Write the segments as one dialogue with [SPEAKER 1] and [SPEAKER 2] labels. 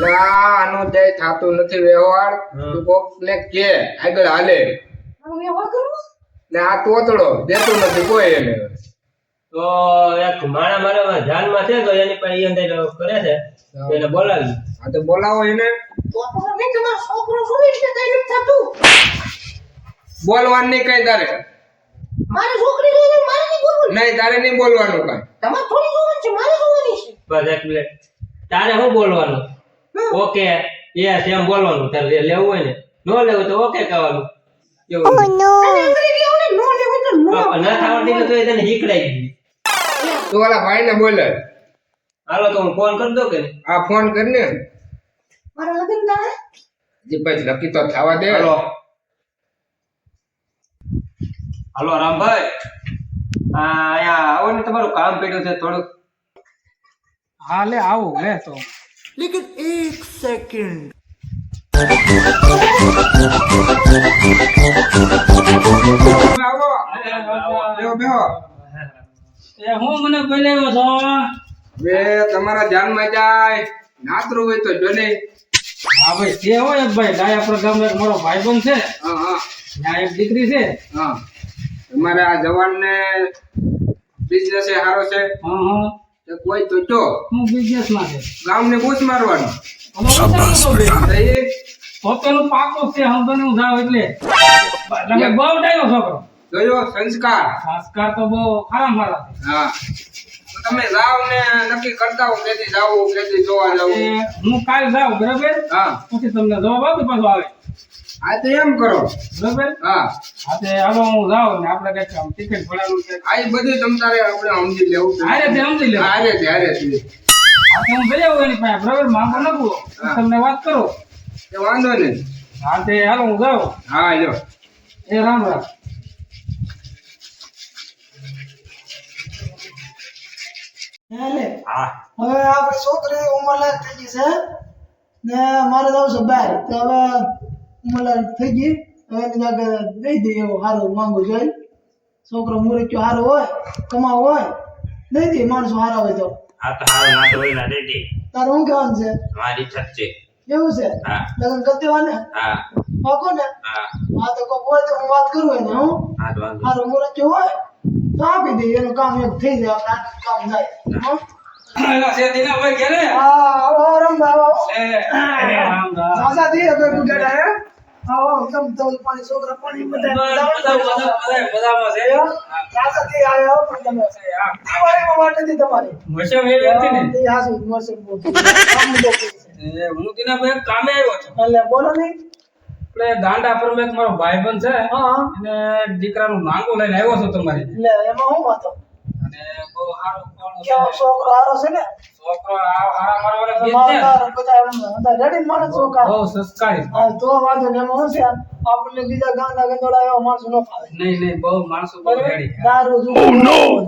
[SPEAKER 1] ના આનો જય થાતું નથી વ્યવહાર તું કોક ને કે આગળ હાલે
[SPEAKER 2] વ્યવહાર કરવો
[SPEAKER 1] ને આ તોતડો દેતો નથી કોઈ એને
[SPEAKER 3] તો એક માણા મારા ધ્યાનમાં છે તો એની પાસે ઈ અંદર કરે છે એને બોલાવી
[SPEAKER 1] આ તો બોલાવો એને
[SPEAKER 2] તો તમે તમારો છોકરો જોઈ છે કઈ નથી થતું
[SPEAKER 1] બોલવાનું નહીં કઈ તારે
[SPEAKER 2] મારી છોકરી જોઈ મારે નહીં બોલવું
[SPEAKER 1] નહીં તારે નહીં બોલવાનું કઈ
[SPEAKER 2] તમારે થોડી જોવાની છે મારે જોવાની છે
[SPEAKER 3] બસ એક મિનિટ તારે શું બોલવાનું ઓકે યસ એમ બોલવાનું તારે લેવું હોય ને નો લેવું તો ઓકે કહેવાનું એવું
[SPEAKER 2] અંગ્રેજી આવડે નો લેવું તો નો
[SPEAKER 3] ન આવડતી તો એને હીકડાઈ દીધી
[SPEAKER 1] તું ઓલા ભાઈ ને બોલે
[SPEAKER 3] હાલો તો હું ફોન કરી દઉં કે નહીં?
[SPEAKER 1] આ ફોન કરીને
[SPEAKER 2] મારા લગન થાય
[SPEAKER 1] જી ભાઈ નક્કી તો થવા દે
[SPEAKER 3] હાલો હાલો રામભાઈ અહીંયા આવો ને તમારું કામ પડ્યું છે થોડુંક
[SPEAKER 4] હા લે આવું લે તો
[SPEAKER 1] આવો બેહો બેહો
[SPEAKER 4] એ હું મને બોલાવ્યો છો
[SPEAKER 1] બે તમારા ધ્યાનમાં જાય નાતરું હોય તો જો ને
[SPEAKER 4] હા ભાઈ તે હોય એક ભાઈ ડાયાપુર ગામનો એક મારો ભાઈબંધ છે
[SPEAKER 1] હા હા
[SPEAKER 4] ત્યાં એક દીકરી છે
[SPEAKER 1] હા તમારે આ જવાનને બિઝનેસ સારો છે
[SPEAKER 4] હા હા
[SPEAKER 1] તો કોઈ તો જો
[SPEAKER 4] હું બિઝનેસ માં છે
[SPEAKER 1] ગામને બૂચ મારવાનું
[SPEAKER 4] અમે ઓછા બે
[SPEAKER 1] તો એ
[SPEAKER 4] પોતેનું પાકો છે હંબને હું જાવ એટલે તમે બહુ ડાયો છોકરો
[SPEAKER 1] જોયો સંસ્કાર
[SPEAKER 4] સંસ્કાર તો બહુ ખરાબ મારા છે
[SPEAKER 1] હા તો તમે જાવ ને નક્કી કરતા હો કેથી જાવું કેથી જોવા
[SPEAKER 4] એ
[SPEAKER 1] જવું
[SPEAKER 4] હું કાલ જાઉં બરાબર
[SPEAKER 1] હા
[SPEAKER 4] પછી તમને જવાબ આપું પાછો આવે
[SPEAKER 1] આ તો એમ કરો
[SPEAKER 4] બરાબર
[SPEAKER 1] હા
[SPEAKER 4] હા તે હાલો હું જાઉં ને આપણે કઈક આમ ટિકિટ ભરાવું છે
[SPEAKER 1] આ ઈ બધું તમ તારે આપણે સમજી લેવું
[SPEAKER 4] હારે તે સમજી લે
[SPEAKER 1] હારે છે
[SPEAKER 4] હા તે હું જઈ આવું એની પાસે બરાબર માંગો નખવો
[SPEAKER 1] હા.
[SPEAKER 4] તમને વાત કરો
[SPEAKER 1] એ વાંધો નહીં
[SPEAKER 4] હા તે હાલો હું જાઉં
[SPEAKER 1] હા લ્યો
[SPEAKER 4] એ રામ રામ
[SPEAKER 3] હા
[SPEAKER 5] હવે આપણી છોકરી ઉંમરલાયક થઈ ગઈ છે ને મારે જવું છે બહાર તો હવે ઉંમરલાયક થઈ ગઈ હવે એને જાગે દઈ દઈએ એવો સારો માંગુ જોઈએ છોકરો મૂર્ખ્યો સારો હોય કમાવો હોય દઈ દઈએ માણસો સારા હોય તો
[SPEAKER 3] આ તો હાલ ના તો હોય ના રેડી
[SPEAKER 5] તારે શું કહેવાનું છે
[SPEAKER 3] મારી છત છે
[SPEAKER 5] એવું છે
[SPEAKER 3] હા
[SPEAKER 5] લગ્ન કરી દેવાને
[SPEAKER 3] હા
[SPEAKER 5] પાકો ને
[SPEAKER 3] હા
[SPEAKER 5] હા તો કોઈ હોય તો હું વાત કરું એને હું
[SPEAKER 3] હા તો વાંધો
[SPEAKER 5] સારો મૂર્ખ્યો હોય તો આપી દઈએ એનું કામ એક થઈ જાય આપણે આટલું કામ થાય હો?
[SPEAKER 4] એલા શેતીના ભાઈ ઘરે
[SPEAKER 5] હા આવો રમવા આવો
[SPEAKER 4] એ રામ રામ
[SPEAKER 5] સાસા દી હવે ગુડેડા હે આવો તમ તો પાણી છોકરા પાણી બધા
[SPEAKER 4] બધામાં છે
[SPEAKER 5] સાસા દી આયો પણ તમે દિવાળીમાં વાટે દી તમારી
[SPEAKER 4] મશમ એવી હતી ને
[SPEAKER 5] તે હાસુ મરસે બોલ કામ તો
[SPEAKER 4] એ હું તેના ભાઈ કામે આવ્યો છું
[SPEAKER 5] એટલે બોલો ને
[SPEAKER 4] એટલે ગાંડા પર મેં એક મારો ભાઈબંધ છે
[SPEAKER 5] હા
[SPEAKER 4] અને દીકરાનું માંગુ લઈને આવ્યો છું તમારી
[SPEAKER 5] એટલે એમાં હું વાતો
[SPEAKER 4] અને બહુ સારો કોણો છે
[SPEAKER 5] કેવો છોકરો હારો છે ને
[SPEAKER 4] છોકરો હારા મારા વાળા ગીત
[SPEAKER 5] મારા બધા રેડી માણસ છોકરા
[SPEAKER 4] બહુ સંસ્કારી
[SPEAKER 5] હા તો વાંધો ને એમાં શું છે આપણને બીજા ગાંડા ગંદોડા એવા માણસો ન ફાવે
[SPEAKER 4] નહીં નહીં બહુ માણસો બહુ રેડી
[SPEAKER 5] દારૂ જુઓ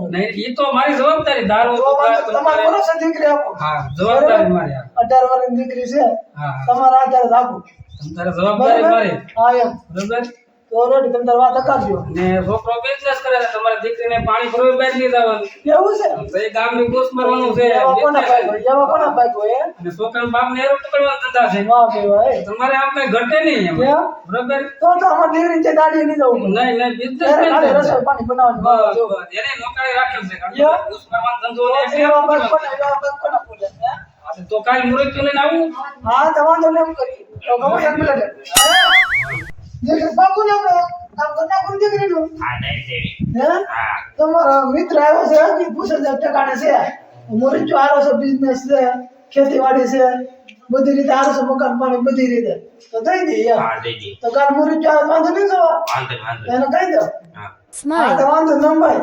[SPEAKER 4] નહીં ઈ તો મારી જવાબદારી દારૂ
[SPEAKER 5] તો વાંધો તમારે બોલો છે દીકરી આપો
[SPEAKER 4] હા જવાબદારી મારી આ.
[SPEAKER 5] 18 વર્ષની દીકરી છે
[SPEAKER 4] હા
[SPEAKER 5] તમારા આધારે આપો
[SPEAKER 4] તમારે જવાબદારી મારી
[SPEAKER 5] હા એમ
[SPEAKER 4] બરોબર
[SPEAKER 5] તો રેડી તમે તાર વાત અકારજો
[SPEAKER 4] ને છોકરો બિઝનેસ કરે છે તમારી દીકરીને પાણી ભરવા બહાર લઈ જવાનું
[SPEAKER 5] કેવું છે
[SPEAKER 4] તો એ ગામની ઘૂસ મારવાનું છે
[SPEAKER 5] એવા કોના ભાઈ એવા કોના ભાઈ કોઈ
[SPEAKER 4] અને છોકરાના બાપને એરો પકડવાના ધંધા છે
[SPEAKER 5] વાહ ભાઈ વાહ
[SPEAKER 4] તમારે આમ કઈ ઘટે નહીં એમ
[SPEAKER 5] એમ?
[SPEAKER 4] બરોબર
[SPEAKER 5] તો અમાર દીકરી છે દાડી નહીં જવું
[SPEAKER 4] નહીં નહીં બિઝનેસ
[SPEAKER 5] ત્યારે ખાલી રસોઈ પાણી બનાવવાનું જો
[SPEAKER 4] એને નોકરી રાખેલ છે કારણ
[SPEAKER 5] યા.
[SPEAKER 4] કે ઘૂસ મારવાનો ધંધો ને એટલે
[SPEAKER 5] એવા ભાઈ
[SPEAKER 4] પકડવાનો.
[SPEAKER 5] કોના એવા ભાઈ કોના બોલે હે?
[SPEAKER 4] હા, તો કાલ મુરત લઈને આવું
[SPEAKER 5] હા તો વાંધો નહીં એમ કરી તો ગમે એક મિનિટ દીકરી બાપુ ને આપણે કામ કરતા કરી દીકરીનું
[SPEAKER 3] હા નહીં દેવી
[SPEAKER 5] હે
[SPEAKER 3] હા
[SPEAKER 5] તમારો મિત્ર આવ્યો છે હજી પૂછે છે ઠેકાણે છે મોરચો હારો છે બિઝનેસ છે ખેતીવાડી છે બધી રીતે હારો છે મકાન પાણી બધી રીતે તો દઈ દે યાર
[SPEAKER 3] હા દેવી
[SPEAKER 5] તો કાલ મોરચો આવે વાંધો નહીં જવા
[SPEAKER 3] વાંધો વાંધો
[SPEAKER 5] એને કહી દો
[SPEAKER 3] હા
[SPEAKER 5] હા તો વાંધો નંબર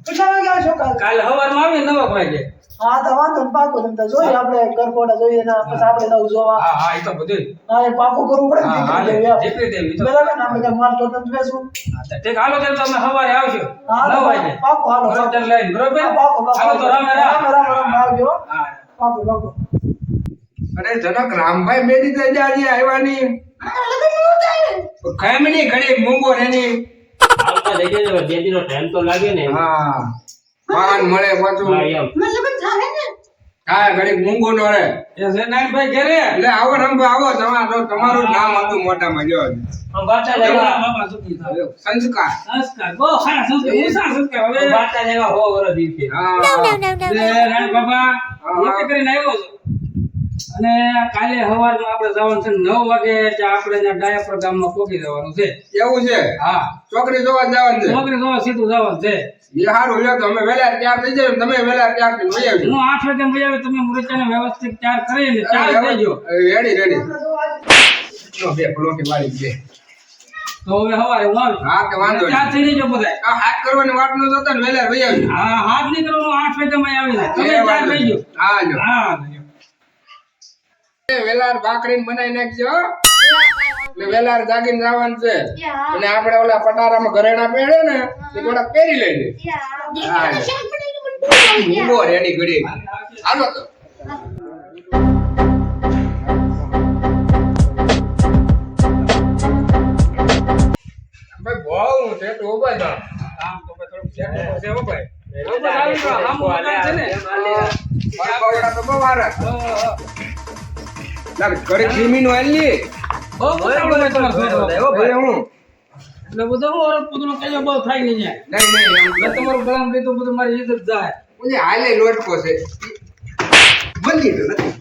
[SPEAKER 5] કેટલા વાગે આવશો કાલ
[SPEAKER 4] કાલે સવારમાં આવી 9 વાગે
[SPEAKER 5] હા તો વાંધો ને પાકો તમે તો જોઈએ આપણે ગરકોડા જોઈએ ને પછી આપણે નવું જોવા
[SPEAKER 4] હા હા એ તો બધું
[SPEAKER 5] હા એ પાકું કરવું પડે ને
[SPEAKER 4] હા
[SPEAKER 5] દીકરી
[SPEAKER 4] હા
[SPEAKER 5] લેવી આપણે.
[SPEAKER 4] દીકરી દેવી તો
[SPEAKER 5] બરાબર ને આપણે કાંઈ માલ તો નથી બેસવું
[SPEAKER 4] હા, તો ઠીક હાલો ત્યારે તમે સવારે આવશો
[SPEAKER 5] હા
[SPEAKER 4] 9 વાગે
[SPEAKER 5] પાકું હાલો
[SPEAKER 4] બરોબર લઈને બરોબર
[SPEAKER 5] હા, પાકું, પાકું.
[SPEAKER 4] હાલો તો રામે રામ
[SPEAKER 5] રામ રામ આવજો
[SPEAKER 4] હા
[SPEAKER 5] પાકું પાકું
[SPEAKER 1] અરે જનક રામભાઈ બે દી થઈ ગયા હજી આવ્યા નહીં
[SPEAKER 2] મારા લગન નો થાય
[SPEAKER 1] ખામણી ઘડી મૂંગો એની
[SPEAKER 3] આવતા જઈ જજો જેદીનો ટાઈમ તો લાગે ને
[SPEAKER 1] હા વાહન મળે પાછું
[SPEAKER 3] હા એમ
[SPEAKER 2] મને લગન થાય ને
[SPEAKER 1] હા ઘડીક મૂંગો નો રે
[SPEAKER 4] એ છે નાનભાઈ ઘરે
[SPEAKER 1] એટલે આવો રંભા આવો તમારું નામ હતું મોટામાં જો
[SPEAKER 3] બાટા જેવા
[SPEAKER 4] બાબા સુખી થાવ.
[SPEAKER 1] સંસ્કાર
[SPEAKER 4] સંસ્કાર બહુ સારા સંસ્કાર ઊંચા સંસ્કાર હવે
[SPEAKER 3] બાટા જેવા હો વરસ દિવસે
[SPEAKER 1] હા
[SPEAKER 4] રાણ બાબા નક્કી કરીને આવ્યો છું અને કાલે સવારમાં આપણે જવાનું છે 9 વાગે જે આપણે ત્યાં ડાયાપુર ગામમાં પહોંચી જવાનું છે
[SPEAKER 1] એવું છે
[SPEAKER 4] હા
[SPEAKER 1] છોકરી જોવા જવાનું છે
[SPEAKER 4] છોકરી જોવા સીધું જવાનું છે
[SPEAKER 1] એ સારું લ્યો તો અમે વહેલા તૈયાર થઈ જાય તમે વહેલા તૈયાર થઈને વહી આવજો
[SPEAKER 4] હું 8 વાગે મળી આવી તમે મુરચાને વ્યવસ્થિત તૈયાર કરીને ચાર થઈ ગયો
[SPEAKER 1] રેડી બે પલોટી વાળી બે
[SPEAKER 4] તો હવે સવારે હું આવી
[SPEAKER 1] હા કે વાંધો
[SPEAKER 4] ચાર
[SPEAKER 1] નહીં
[SPEAKER 4] થઈ જજો બધાય
[SPEAKER 1] આ હાથ કરવાની વાત નો થતો ને વહેલા વહી આવજો
[SPEAKER 4] હા હાથ નહીં કરવાનો 8 વાગે માં આવી જાય તમે ચાર થઈ ગયો
[SPEAKER 1] હા જો
[SPEAKER 4] હા
[SPEAKER 1] વેલાર ભાખરીને બનાવી નાખજો એટલે વેલાર જાગીને જવાનું છે અને આપણે ઓલા પટારામાં ઘરેણા પહેરે ને એ થોડાક પહેરી લેજે ઊંઘો રેડી ઘડી હાલો તો ભાઈ બહુ છે તો ઉભા થા
[SPEAKER 4] આમ તો થોડું ચેક છે હો ભાઈ આમ મકાન છે ને
[SPEAKER 1] બાવડા તો બહુ હારા લાગ ઘરે ધીમીનો આલી
[SPEAKER 4] બહુ બતાવડો ભાઈ તમારો ઘર
[SPEAKER 1] ભાઈ હું
[SPEAKER 4] એટલે બધું હું ઓર પુદનો કયો બહુ થાય નહીં જાય
[SPEAKER 1] નહીં
[SPEAKER 4] એટલે તમારું ગળામાં લીધું બધું મારી ઇજ્જત જાય
[SPEAKER 1] ઓલે હાલે લોટકો છે બંધી તો નથી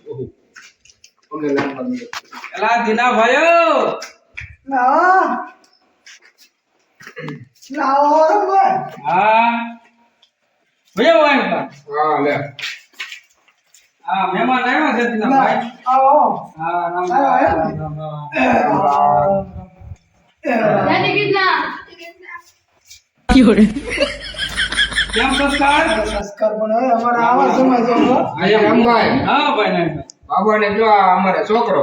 [SPEAKER 1] ઓકે લાંબા
[SPEAKER 4] એલા દીના ભાઈઓ
[SPEAKER 5] ના લાવો રંભાઈ
[SPEAKER 4] હા ભયો વાય બા
[SPEAKER 1] હા લે
[SPEAKER 4] હા મહેમાન આવ્યા છે દીના ભાઈ
[SPEAKER 5] આવો
[SPEAKER 4] હા રામ કેમ સંસ્કાર
[SPEAKER 5] સંસ્કાર પણ હવે અમારા આવા સમય જો
[SPEAKER 1] આજે રામભાઈ
[SPEAKER 4] હા ભાઈ નાઈ
[SPEAKER 1] બાબાને જો આ અમારે છોકરો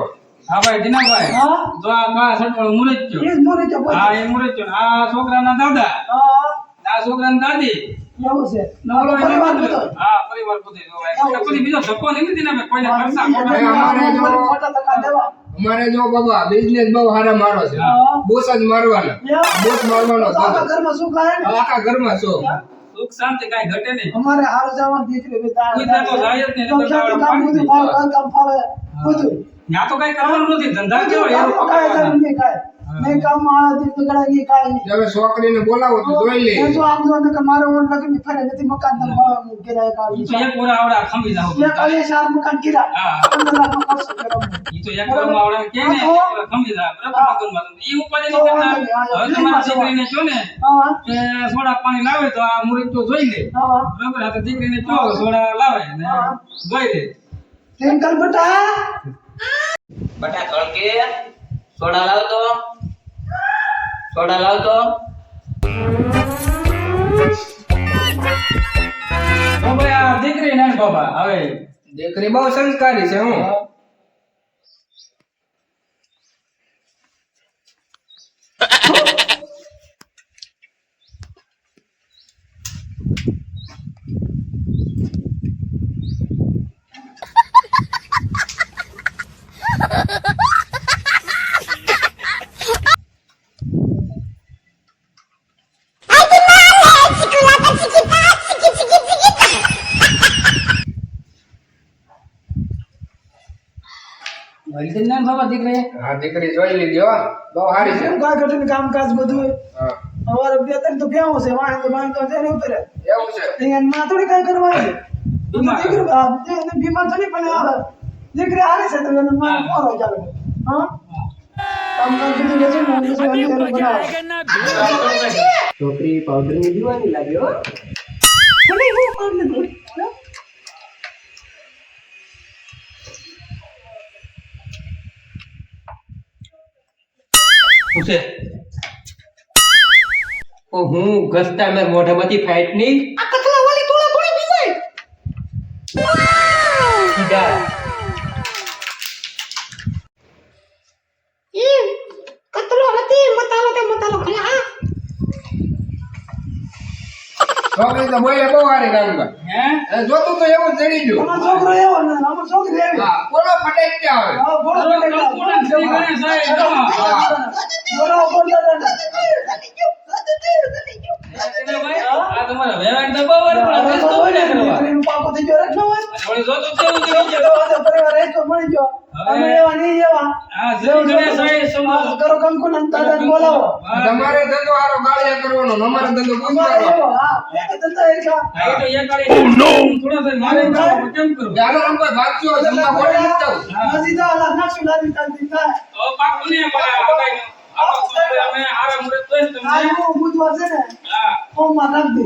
[SPEAKER 4] હા ભાઈ દીના ભાઈ
[SPEAKER 5] હા
[SPEAKER 4] જો આ કા સટવાળો મુરત
[SPEAKER 5] એ જ મોરે કે
[SPEAKER 4] હા એ મુરત આ છોકરાના દાદા
[SPEAKER 5] હા
[SPEAKER 4] આ છોકરાના દાદી
[SPEAKER 5] એવું છે
[SPEAKER 4] નવરો એનો
[SPEAKER 5] પરિવાર
[SPEAKER 4] પુત્ર.
[SPEAKER 5] બધો.
[SPEAKER 4] હા પરિવાર બધો જો ભાઈ કોઈ બીજો ધક્કો નહીં દીના ભાઈ કોઈને ખર્ચા મોટા
[SPEAKER 1] અમારે જો
[SPEAKER 5] મોટા ટકા દેવા
[SPEAKER 1] અમારે જો બાબા બિઝનેસ બહુ સારા મારો છે
[SPEAKER 5] હા.
[SPEAKER 1] બોસ જ મારવાનો બોસ મારવાનો
[SPEAKER 5] તો આપણા ઘરમાં શું ખાય ને
[SPEAKER 1] આખા ઘરમાં છો
[SPEAKER 4] સુખ શાંતિ કાઈ ઘટે નહીં
[SPEAKER 5] અમારે હાર જવાનું દીકરી બે દાળ
[SPEAKER 4] કોઈ ત્યાં તો જાય જ નહીં,
[SPEAKER 5] તો ખેતી કામ બધું ફાવે, કામ ફાવે બધું
[SPEAKER 4] ત્યાં તો કઈ કરવાનું નથી ધંધા કેવા એનો
[SPEAKER 5] કામ કાંઈ
[SPEAKER 4] પકડવાનો.
[SPEAKER 5] જરૂર નહીં કાંઈ. નહીં કામમાં આળા દી બગડાય નહીં કાંઈ નહીં.
[SPEAKER 1] હવે છોકરીને બોલાવો તો જોઈ લે
[SPEAKER 5] એ જો આમ જો ને કે મારે ઓન લગન ફરે નથી મકાન તમે ભાવ કિરાય
[SPEAKER 4] ઈ
[SPEAKER 5] કાઢી
[SPEAKER 4] તો એક ઓરા આવડા ખંભી જાવ
[SPEAKER 5] એક આલે 4 મકાન કિરા
[SPEAKER 4] હા.
[SPEAKER 5] 15 લાખ નો ખર્ચો કર્યો.
[SPEAKER 4] ઈ તો એક ઓરા આવડા કે ને એક ઓરા ખંભી જાવ બરાબર મગનમાં ઈ ઉપાધિ નહીં કરતા હવે તમારા દીકરીને જો ને
[SPEAKER 5] હા
[SPEAKER 4] કે સોડા પાણી લાવે તો આ મુરત તો જોઈ લે
[SPEAKER 5] હા
[SPEAKER 4] બરાબર આ તો દીકરીને જો સોડા લાવે ને જોઈ લે
[SPEAKER 5] ટેન્કર બેટા
[SPEAKER 3] બટા કળકે સોડા લાવતો
[SPEAKER 4] તો ભાઈ આ દીકરી ને બાબા હવે
[SPEAKER 1] દીકરી બહુ સંસ્કારી છે હું
[SPEAKER 4] વળતી ને બાબા દીકરી
[SPEAKER 1] હા દીકરી જોઈ લીધી હો બહુ સારી છે
[SPEAKER 5] કેમ કાય ઘટીને કામકાજ બધું
[SPEAKER 1] હા
[SPEAKER 5] અમારે બે ત્રણ તો ભેવો છે વાહન તો તેને ઉતરે
[SPEAKER 1] એવું છે
[SPEAKER 5] અહીંયા માં થોડી કાંઈ કરવાની
[SPEAKER 4] બીમાર.
[SPEAKER 5] દીકરી એને બીમાર તો નહીં પણ આ દીકરી હારી છે તો એને માં પોરો ચાલે હા કામકાજ બધું લેજો ને પછી એને બનાવો
[SPEAKER 3] છોકરી પાવડર ની દીવાની લાગે હો
[SPEAKER 5] મને હું કામ નથી
[SPEAKER 3] પૂછે ઓ હું ઘસતા મેં મોઢામાંથી ફાઈટ ની
[SPEAKER 2] આ કથલા વાળી તોળા થોડી બીવાય
[SPEAKER 3] સીધા
[SPEAKER 2] ઈ કતલો હતી મતાલો ખલા હા
[SPEAKER 1] છોકરી તો બોલે બહુ સારી રામભાઈ
[SPEAKER 4] હે
[SPEAKER 1] જોતું તો એવું જ જડી ગયું
[SPEAKER 5] અમારો છોકરો એવો ને અમારો છોકરી એવી
[SPEAKER 1] હા બોલો ફટાઈ ગયા હવે
[SPEAKER 5] હા બોલો
[SPEAKER 4] બોલો, બોલો, શ્રી ગણેશ સાહેબ, જમા.
[SPEAKER 5] બોલો બોલો
[SPEAKER 4] ભાઈ આ તમારા વ્યવહાર દબાવવાનો પણ અભ્યાસ તો હોય ને કરવા.
[SPEAKER 5] દીકરીનું પાકો થઈ ગયો રાખજો હોય
[SPEAKER 4] પણ જો તો કેવું છે
[SPEAKER 5] જો તો પરિવાર એક મળી ગયો અમે એવા નહીં એવા
[SPEAKER 4] હા જરૂર ગણેશ સમજો
[SPEAKER 5] કરો કંકુ ને દાદાને બોલાવો
[SPEAKER 1] તમારે ધંધો હારો ગાળિયા કરવાનો ને અમારે ધંધો
[SPEAKER 5] અમારે
[SPEAKER 1] પૂછવાનો.
[SPEAKER 5] એવો હા એક ધંધા એકા
[SPEAKER 4] આ તો એક ગાડી થોડો થાય મારે કેમ કરું
[SPEAKER 1] ચાલો આમ કોઈ ભાગજો ધંધા ખોલી નથી જવું.
[SPEAKER 5] નજી જા લા નાખશું લાદી તાદી થાય
[SPEAKER 4] હવે પાકું ને મારે આગાઈ અમે આરામ મુરત તો
[SPEAKER 5] આ
[SPEAKER 4] તમને
[SPEAKER 5] હું બુધવાર છે ને
[SPEAKER 4] હા
[SPEAKER 5] ફોર્મ માં નાખ દે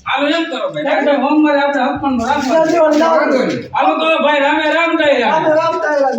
[SPEAKER 4] હાલો એમ કરો ભાઈ ડાયરેક્ટ હોમ મારે આપણે હકપણ રાખવાનું
[SPEAKER 5] જલ્દી વાળી
[SPEAKER 1] વાંધો
[SPEAKER 5] લાવો
[SPEAKER 1] નહીં.
[SPEAKER 4] હાલો તો ભાઈ રામે રામ કહી રહ્યા
[SPEAKER 5] રામ રામ તાયરા